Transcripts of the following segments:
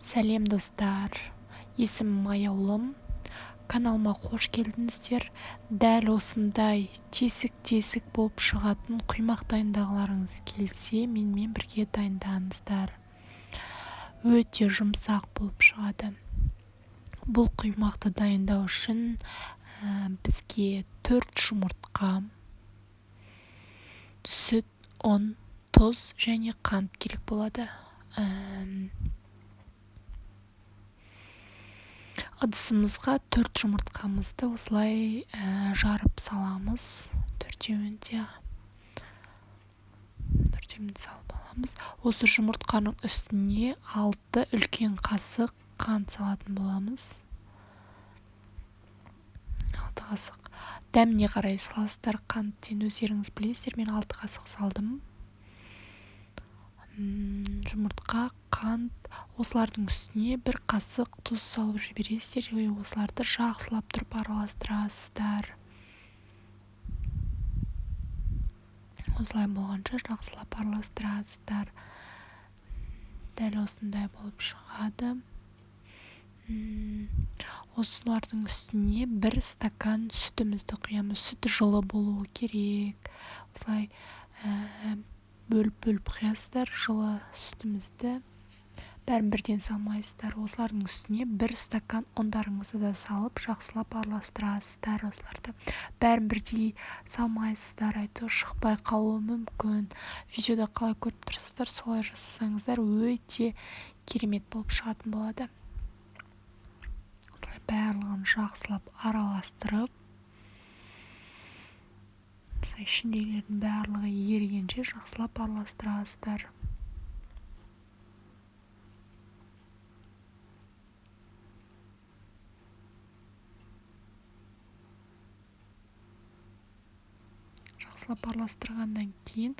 Сәлем достар, есімім Аяулым, каналыма қош келдіңіздер. Дәл осындай тесік болып шығатын құймақ дайындағыларыңыз келсе, менімен бірге дайындаңыздар. Өте жұмсақ болып шығады. Бұл құймақты дайындау үшін бізге 4 жұмыртқа, сүт, ұн, тұз және қант керек болады. Ыдысымызға 4 жұмыртқамызды осылай жарып саламыз. Төртеуін салып аламыз. Осы жұмыртқаның үстіне 6 үлкен қасық қант салатын боламыз. 6 қасық. Дәміне қарай саласыздар, қанттен өздеріңіз білесіздер. Мен 6 қасық салдым. Жұмыртқа, қант, осылардың үстіне 1 қасық тұз салып жібересіздер. Осыларды жақсылап тұрып араластырасыздар. Осылай болғанша жақсылап араластырасыздар. Дәл осындай болып шығады. Осылардың үстіне 1 стакан сүтімізді құямыз. Сүт жылы болуы керек. Осылай бөліп құясыздар жылы сүтімізді. Бәрін бірден салмайсыздар. Осылардың үстіне 1 стакан ұндарыңызды да салып, жақсылап араластырасыздар. Осыларды бәрін бірдей салмайсыздар, шықпай қалуы мүмкін. Видеода қалай көріп тұрсыздар, солай жасасаңыздар, өте керемет болып шығатын болады. Осылай барлығын жақсылап араластырып, ішіндегілердің барлығы ерігенше жақсылап араластырасыздар. Жақсылап араластырғаннан кейін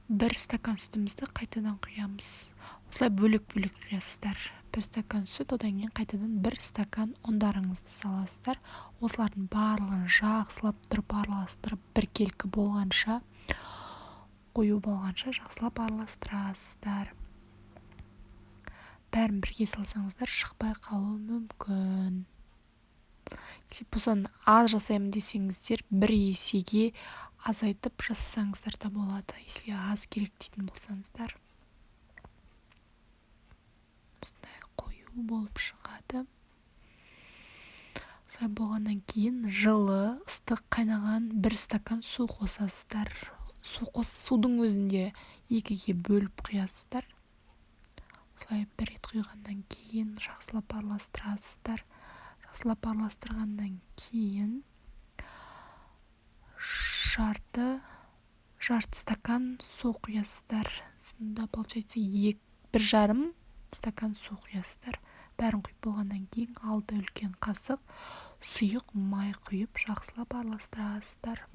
1 стакан сүтімізді қайтадан құямыз. Осылай бөлек құясыздар. 1 стакан сүт, одан кейін қайтадан 1 стакан ұндарыңызды саласыздар. Осылардың барлығын жақсылап тұрып араластырып, біркелкі болғанша, қою болғанша жақсылап араластырасыздар. Бәрін бірге салсаңыздар, шықпай қалуы мүмкін. Бұдан аз жасаймын десеңіздер, 1 есеге азайтып жасасаңыздар да болады. Если аз керек дейтін болсаңыздар. Осындай қою болып шығады. Осылай болғаннан кейін жылы, ыстық қайнаған 1 стакан су қосасыздар. Судың өзінде 2-ге бөліп құясыздар. Осылай 1 рет құйғаннан кейін жақсылап араластырасыздар. Жақсылап араластырғаннан кейін жарты стакан су құясыздар. Сонда получается 1,5 стакан су құясыздар. Бәрін құйып болғаннан кейін 6 үлкен қасық сұйық май құйып жақсылап араластырасыздар.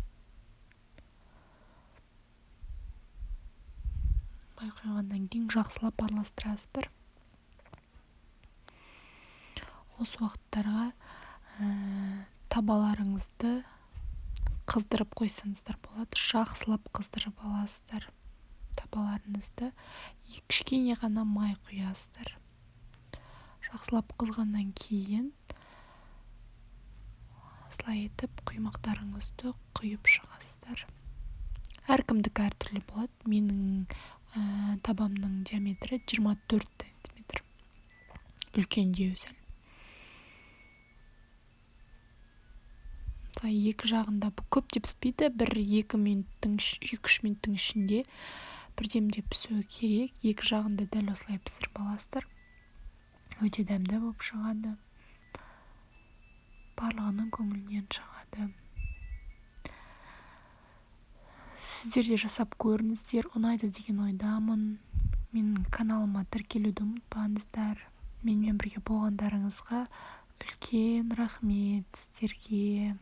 Май құйғаннан кейін жақсылап араластырасыздар. Осы уақыттарға табаларыңызды қыздырып қойсаңыздар болады. Жақсылап қыздырып аласыздар. Табаларыңызды кішкене ғана май құясыздар. Жақсылап қызғаннан кейін осылай етіп құймақтарыңызды құйып шығасыздар. Әркімдікі әртүрлі болады. Менің табамның диаметрі 24 см. Үлкендеу сәл. 2 жағында көп деп піспейді. 1-2 минуттың, 2-3 минуттың ішінде бірдемде пісуі керек. 2 жағында дәл осылай пісіріп аласыздар. Өте дәмді болып шығады. Барлығының көңілінен шығады. Сіздер де жасап көріңіздер, ұнайды деген ойдамын. Менің каналыма тіркелуді ұмытпаңыздар. Менімен бірге болғандарыңызға үлкен рахмет сіздерге.